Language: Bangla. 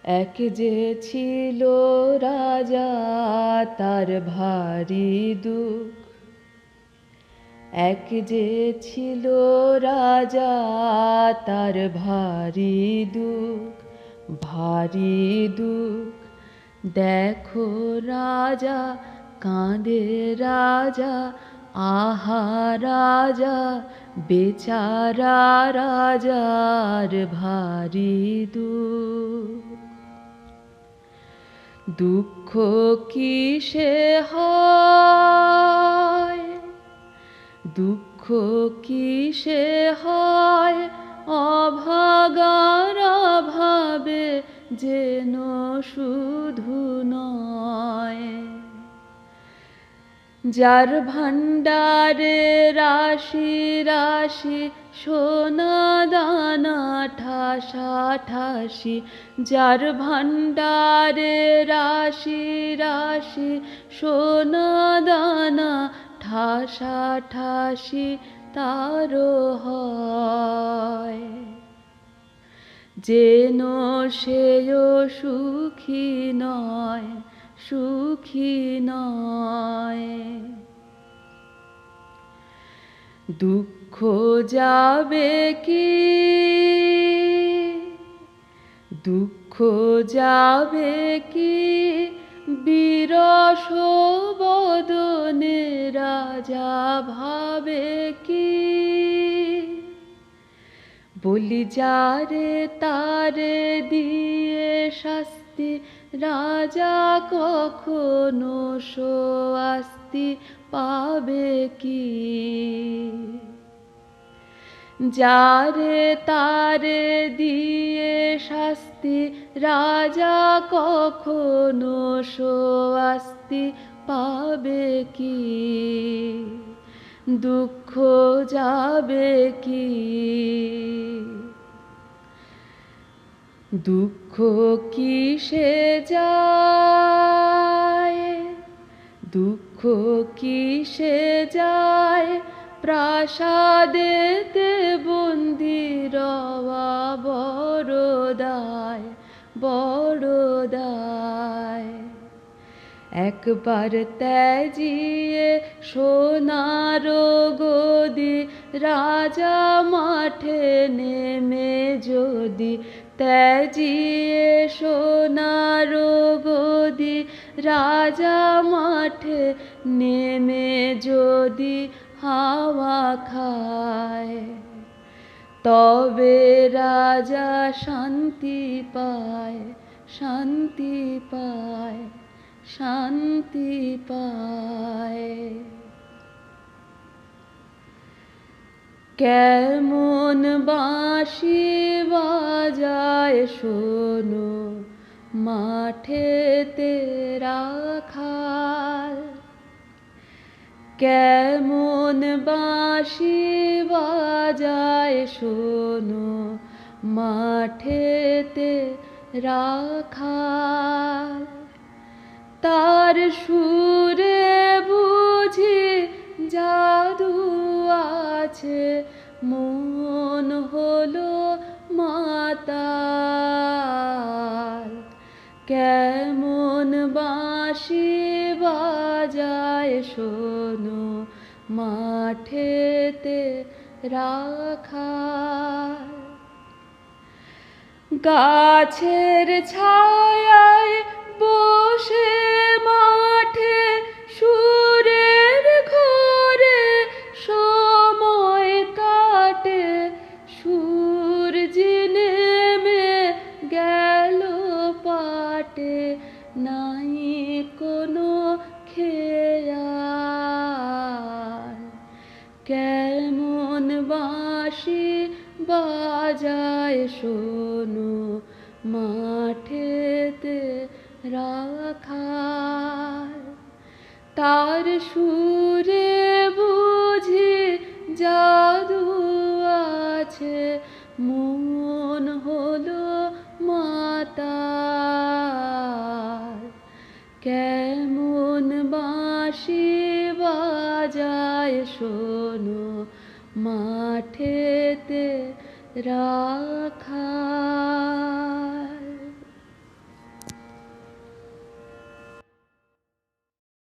এক যে ছিল রাজা তার ভারী দুঃখ, এক যে ছিল রাজা তার ভারী দুঃখ, ভারী দুঃখ। দেখো রাজা কাঁদে রাজা, আহা রাজা বেচারা রাজার ভারী দুঃখ। দুঃখ কিসে হয়, দুঃখ কিসে হয়, অভাগার অভাবে যেন শুধু নয়। যার ভাণ্ডারে রাশি রাশি সোনা দানা ঠাসা ঠাসি, যার ভাণ্ডারে রাশি রাশি সোনা দানা ঠাসা ঠাসি, তারও হয় যেন সেও সুখী নয়, সুখী নয়। দুঃখ যাবে কি, দুঃখ যাবে কি, বিরস বদনে রাজা ভাবে কি। বলি যারে তারে দিয়ে শাস্তি, রাজা কখনো স্বস্তি পাবে কি। যারে তারে দিয়ে শাস্তি, রাজা কখনো স্বস্তি পাবে কি। দুঃখ যাবে কি, দুঃখ কিসে যায়, দুঃখ কিসে যায়, প্রাসাদেতে বন্দী রওয়া বড় দায়, বড় দায়। একবার ত্যাজিয়ে সোনার গদি, রাজা মাঠে নেমে যদি, ত্যাজিয়ে সোনার গদি, রাজা মাঠে নেমে যদি হাওয়া খায়, তবে রাজা শান্তি পায়, শান্তি পায়, শান্তি পায়। কেমন বাঁশি বাজায় শোনো মাঠেতে রাখাল, কেমন বাঁশি বাজায় শোনো মাঠেতে রাখাল। তার সুরে বুঝি জাদু আছে, মন হলো মাতাল। কেমন বাঁশি বাজায় শোনো মাঠেতে রাখাল। গাছের ছায়ায় বসে মাঠে সুরের ঘরে সময় কাটে, সূর্য নেমে গেল পাটে, নাই কোনো খেয়াল। কেমন বাঁশি বাজায় শোনো মাঠেতে রাখাল। তার সুরে বুঝি জাদু আছে, মন হলো মাতাল। কেমন বাঁশি বাজায় শোনো মাঠেতে রাখাল।